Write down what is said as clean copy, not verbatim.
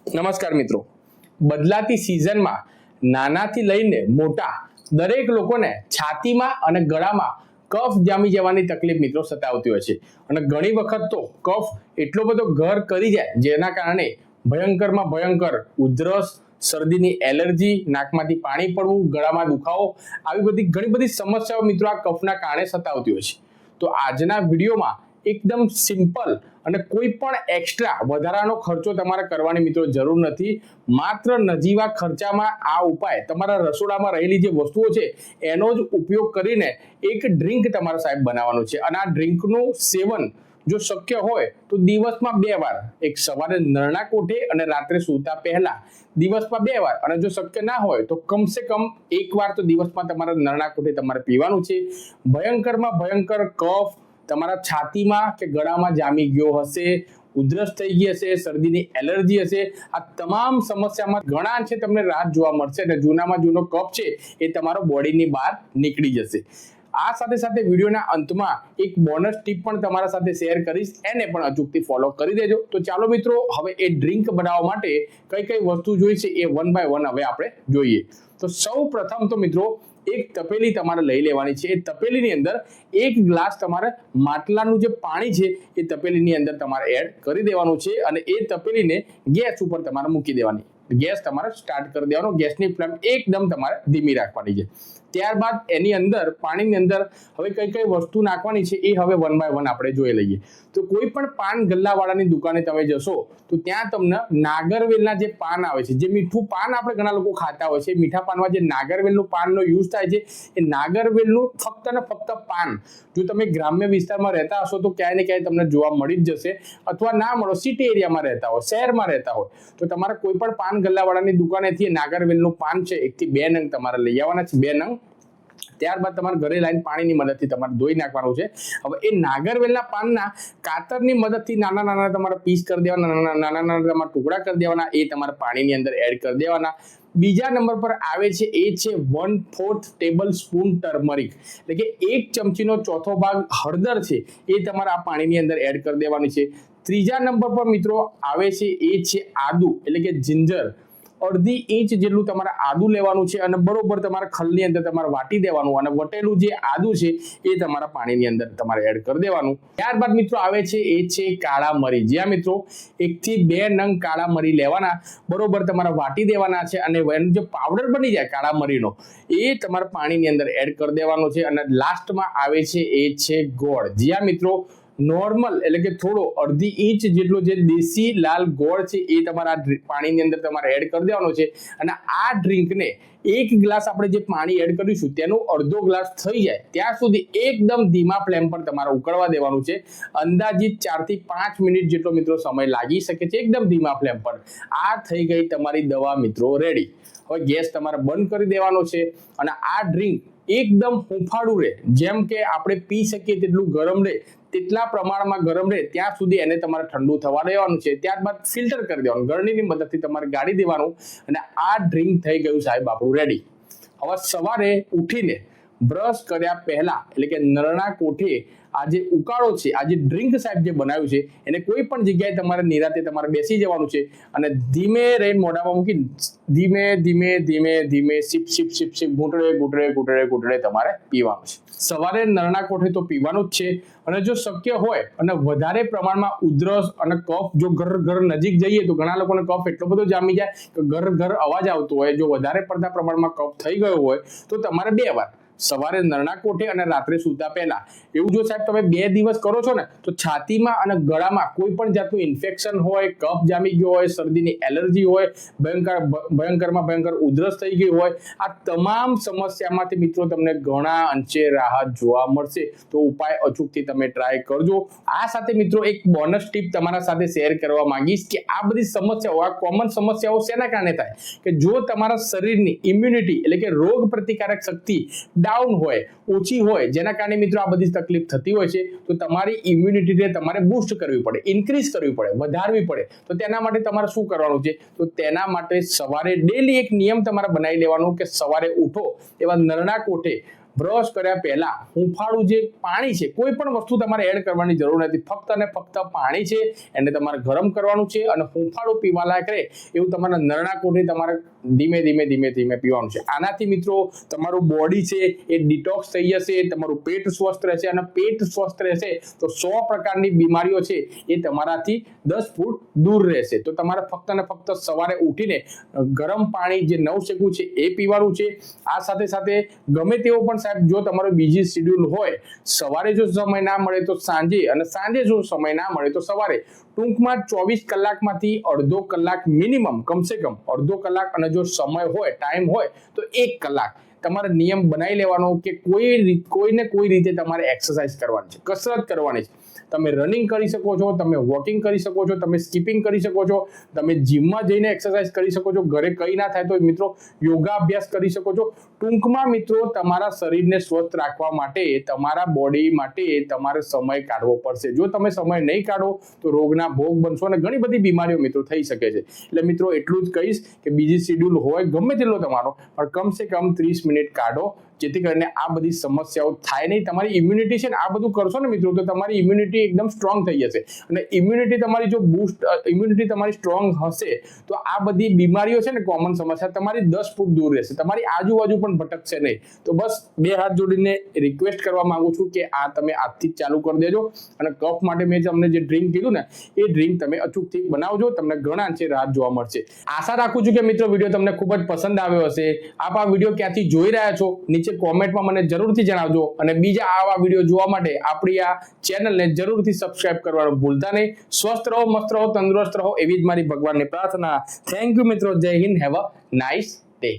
નમસ્કાર મિત્રો, બદલાતી સિઝનમાં નાનાથી લઈને મોટા દરેક લોકોને છાતીમાં અને ગળામાં કફ જામી જવાની તકલીફ મિત્રો સતાવતી હોય છે અને ઘણી વખત તો કફ એટલો બધો ઘર કરી જાય જેના કારણે ભયંકરમાં ભયંકર ઉધરસ, શરદીની એલર્જી, નાકમાંથી પાણી પડવું, ગળામાં દુખાવો આવી બધી ઘણી બધી સમસ્યાઓ મિત્રો આ કફના કારણે સતાવતી હોય છે। તો આજના વિડીયોમાં એકદમ સિમ્પલ અને કોઈ પણ એક્સ્ટ્રા વધારાનો ખર્ચો તમારે કરવાની મિત્રો જરૂર નથી। માત્ર નજીવા ખર્ચામાં આ ઉપાય તમારા રસોડામાં રહેલી જે વસ્તુઓ છે એનો જ ઉપયોગ કરીને એક ડ્રિંક તમારા સાહેબ બનાવવાનું છે અને આ ડ્રિંકનું સેવન જો શક્ય હોય તો દિવસમાં 2 વાર, એક સવારે નરણા કોઠે અને રાત્રે સૂતા પહેલા દિવસમાં 2 વાર, અને જો શક્ય ના હોય તો કમસે કમ 1 વાર તો દિવસમાં તમારે નરણા કોઠે તમારે પીવાનું છે। ભયંકરમાં ભયંકર કફ તમારા છાતીમાં કે ગળામાં જામી ગયો હશે, ઉધરસ થઈ ગઈ હશે, શરદીની એલર્જી હશે, આ તમામ સમસ્યામાં ઘણા અંશે તમને રાહત જોવા મળશે અને જૂનામાં જૂનો કફ છે એ તમારો બોડીની બહાર નીકળી જશે। આ સાથે સાથે વિડીયોના અંતમાં એક બોનસ ટીપ પણ તમારા સાથે શેર કરીશ, એને પણ અચૂકથી ફોલો કરી દેજો। તો ચાલો મિત્રો, હવે એ ડ્રિંક બનાવવા માટે કઈ કઈ વસ્તુ જોઈશે એ 1 બાય 1 હવે આપણે જોઈએ। તો સૌ પ્રથમ તો મિત્રો એક તપેલી તમારે લઈ લેવાની છે। એ તપેલીની અંદર 1 ગ્લાસ તમારે માટલાનું જે પાણી છે એ તપેલીની અંદર તમારે એડ કરી દેવાનું છે અને એ તપેલીને ગેસ ઉપર તમારે મૂકી દેવાની। ગેસ તમારે સ્ટાર્ટ કરી દેવાનો, ગેસની ફ્લેમ એકદમ તમારે ધીમી રાખવાની છે। ત્યારબાદ એની અંદર પાણીની અંદર હવે કઈ કઈ વસ્તુ નાખવાની છે એ હવે 1 બાય 1 આપણે જોઈ લઈએ। તો કોઈ પણ પાન ગલ્લાવાળાની દુકાને તમે જશો તો ત્યાં તમને નાગરવેલના જે પાન આવે છે, જે મીઠું પાન આપણે ઘણા લોકો ખાતા હોય છે, મીઠા પાનમાં જે નાગરવેલનું પાનનો યુઝ થાય છે એ નાગરવેલનું ફક્ત ને ફક્ત પાન જો તમે ગ્રામ્ય વિસ્તારમાં રહેતા હશો તો ક્યાંય ને ક્યાંય તમને જોવા મળી જ જશે, અથવા ના મળો સિટી એરિયામાં રહેતા હોય, શહેરમાં રહેતા હોય તો તમારે કોઈ પણ પાન ગલ્લાવાળાની દુકાનેથી નાગરવેલનું પાન છે 1 થી 2 નંગ તમારે લઈ આવવાના છે, 2 નંગ। ત્યારબાદ તમારે ઘરે લાઈન પાણીની મદદથી તમારે ધોઈ નાખવાનું છે। હવે એ નાગરવેલના પાનના કાતરની મદદથી નાના નાના તમારે પીસ કરી દેવાના, નાના નાના તમારે ટુકડા કરી દેવાના, એ તમારે પાણીની અંદર એડ કરી દેવાના। બીજા નંબર પર આવે છે એ છે 1/4 ટેબલ સ્પૂન ટર્મરિક, એટલે કે 1 ચમચીનો ચોથો ભાગ હળદર છે એ તમારે આ પાણીની અંદર એડ કરી દેવાની છે। ત્રીજા નંબર પર મિત્રો આવે છે એ છે આદુ, એટલે કે જિંજર, 1/2 ઇંચ જેટલું તમારે આદુ લેવાનું છે અને બરોબર તમારે ખલની અંદર તમારે વાટી દેવાનું અને વટેલું જે આદુ છે એ તમારા પાણીની અંદર તમારે એડ કરી દેવાનું। ત્યારબાદ મિત્રો આવે છે એ છે કાળા મરી। જ્યાં મિત્રો 1 થી 2 નંગ કાળા મરી લેવાના, બરોબર તમારે વાટી દેવાના છે અને એનો જે પાવડર બની જાય કાળા મરીનો એ તમારે પાણીની અંદર એડ કરી દેવાનો છે। અને લાસ્ટમાં આવે છે એ છે ગોળ। જ્યાં મિત્રો નોર્મલ એટલે કે થોડો 1/2 ઇંચ જેટલો જે દેશી લાલ ગોળ છે એ તમારા પાણીની અંદર તમારે એડ કરી દેવાનો છે અને આ ડ્રિંકને 1 ગ્લાસ આપણે જે પાણી એડ કરીશું તેનો અડધો ગ્લાસ થઈ જાય ત્યાં સુધી એકદમ ધીમા ફ્લેમ પર તમારે ઉકળવા દેવાનું છે। અંદાજિત 4 થી 5 મિનિટ જેટલો મિત્રો સમય લાગી શકે છે, એકદમ ધીમા ફ્લેમ પર। આ થઈ ગઈ તમારી દવા મિત્રો રેડી। હવે ગેસ તમારે બંધ કરી દેવાનો છે અને આ ડ્રિંક એકદમ હુંફાળું રહે, જેમ કે આપણે પી શકીએ તેટલું ગરમ રહે તેટલા પ્રમાણમાં ગરમ રહે ત્યાં સુધી એને તમારે ઠંડુ થવા દેવાનું છે। ત્યારબાદ ફિલ્ટર કરી દેવાનું, ગરણીની મદદથી તમારે ગાળી દેવાનું અને આ ડ્રિંક થઈ ગયું સાહેબ આપણું રેડી। હવે સવારે ઉઠીને બ્રશ કર્યા પહેલા એટલે કે નરણા કોઠે આ જે ઉકાળો છે, આ જે ડ્રિંક સાહેબ જે બનાવ્યું છે એને કોઈ પણ જગ્યાએ તમારે નિરાતે તમારે બેસી જવાનું છે અને ધીમે રહીને મોઢામાં મૂકી ધીમે ધીમે ધીમે ધીમે સિપ સિપ સિપ સિપ ઘૂંટડે ઘૂંટડે ઘૂંટડે ઘૂંટડે તમારે પીવાનું છે। સવારે નરણા કોઠે તો પીવાનું જ છે અને જો શક્ય હોય અને વધારે પ્રમાણમાં ઉધરસ અને કફ જો ઘર નજીક જઈએ તો ઘણા લોકોને કફ એટલો બધો જામી જાય કે ઘર અવાજ આવતો હોય, જો વધારે પડતા પ્રમાણમાં કફ થઈ ગયો હોય તો તમારે 2 વાર, સવારે નરણા કોઠે અને રાત્રે સૂતા પહેલા। એવું જો સાહેબ તમે 2 દિવસ કરો છો ને તો છાતીમાં અને ગળામાં કોઈ પણ જાતનું ઇન્ફેક્શન હોય, કફ જામી ગયો હોય, શરદીની એલર્જી હોય, ભયંકરમાં ભયંકર ઉધરસ થઈ ગઈ હોય, આ તમામ સમસ્યામાંથી મિત્રો તમને ઘણા અંશે રાહત જોવા મળશે। તો ઉપાય અચૂકથી તમે ટ્રાય કરજો। આ સાથે મિત્રો એક બોનસ ટીપ તમારા સાથે શેર કરવા માંગીશ કે આ બધી સમસ્યાઓ, આ કોમન સમસ્યાઓ શેના કારણે થાય કે જો તમારા શરીરની ઇમ્યુનિટી એટલે કે રોગ પ્રતિકારક શક્તિ ડાઉન હોય, ઓછી હોય, જેના કારણે મિત્રો આ બધી તકલીફ થતી હોય છે તો તમારી ઇમ્યુનિટીને તમારે બૂસ્ટ કરવી પડે, ઇન્ક્રીઝ કરવી પડે, વધારવી પડે। તો તેના માટે તમારે શું કરવાનું છે? તો તેના માટે સવારે ડેલી એક નિયમ તમારે બનાવી લેવાનો કે સવારે ઉઠો એવા નરણા કોઠે બ્રશ કર્યા પહેલા હુંફાળું જે પાણી છે, કોઈ પણ વસ્તુ તમારે એડ કરવાની જરૂર નથી, ફક્ત અને ફક્ત પાણી છે એને તમારે ગરમ કરવાનું છે અને હુંફાળું પીવા લાયક રહે એવું તમારા નરણા કોઠે તમારે ધીમે ધીમે પીવાનું છે. આનાથી મિત્રો તમારું બોડી છે એ ડિટોક્સ થઈ જશે, તમારું પેટ સ્વસ્થ રહેશે અને પેટ સ્વસ્થ રહેશે તો 100 પ્રકારની બીમારીઓ છે એ તમારાથી 10 ફૂટ દૂર રહેશે. તો તમારે ફક્ત અને ફક્ત સવારે ઉઠીને ગરમ પાણી જે નવશેકું છે એ પીવાનું છે. આ સાથે સાથે ગમે તેવો પણ સાહેબ જો તમારો બીજી શેડ્યુલ હોય, સવારે જો સમય ના મળે તો સાંજે અને સાંજે જો સમય ના મળે તો સવારે, ટૂંકમાં 24 કલાકમાંથી અડધો કલાક મિનિમમ, કમસે કમ અડધો કલાક, અને જો સમય હોય, ટાઈમ હોય તો 1 કલાક તમારે નિયમ બનાવી લેવાનો કે કોઈને કોઈ રીતે તમારે એક્સરસાઇઝ કરવાની છે, કસરત કરવાની છે. તમે રનિંગ કરી શકો છો, તમે વોકિંગ કરી શકો છો, તમે સ્કીપિંગ કરી શકો છો, તમે જીમમાં જઈને એક્સરસાઇઝ કરી શકો છો, ઘરે કંઈ ના થાય તો મિત્રો યોગા અભ્યાસ કરી શકો છો. ટૂંકમાં મિત્રો તમારા શરીરને સ્વસ્થ રાખવા માટે, તમારા બોડી માટે તમારે સમય કાઢવો પડશે. જો તમે સમય નહીં કાઢો તો રોગના ભોગ બનશો અને ઘણી બધી બીમારીઓ મિત્રો થઈ શકે છે. એટલે મિત્રો એટલું જ કહીશ કે બીજી શેડ્યુલ હોય ગમે તેટલો તમારો, પણ કમસે કમ 30 મિનિટ કાઢો, જેથી કરીને આ બધી સમસ્યાઓ થાય નહીં. તમારી ઇમ્યુનિટી છે ને, આ બધું કરશો ને મિત્રો તો તમારી ઇમ્યુનિટી એકદમ સ્ટ્રોંગ થઈ જશે અને ઇમ્યુનિટી તમારી જો ઇમ્યુનિટી તમારી સ્ટ્રોંગ હશે તો આ બધી બીમારીઓ છે ને, કોમન સમસ્યા તમારી 10 ફૂટ દૂર રહેશે, તમારી આજુબાજુ પણ ભટકશે નહીં. તો બસ 2 હાથ જોડીને રિક્વેસ્ટ કરવા માંગુ છું કે આ તમે આજથી જ ચાલુ કરી દેજો અને કફ માટે મેં તમને જે ડ્રિંક કીધું ને એ ડ્રિંક તમે અચૂકથી બનાવજો, તમને ઘણા અંશે રાહત જોવા મળશે. આશા રાખું છું કે મિત્રો વિડીયો તમને ખૂબ જ પસંદ આવ્યો હશે. આપ આ વિડીયો ક્યાંથી જોઈ રહ્યા છો નીચે કોમેન્ટમાં મને જરૂરથી જણાવજો અને બીજા આવા વિડીયો જોવા માટે આપણી આ ચેનલને જરૂરથી સબસ્ક્રાઇબ કરવાનું ભૂલતા નહીં. સ્વસ્થ રહો, મસ્ત રહો, તંદુરસ્ત રહો એવી જ મારી ભગવાનની પ્રાર્થના. થેન્ક યુ મિત્રો. જય Hind. Have a nice day.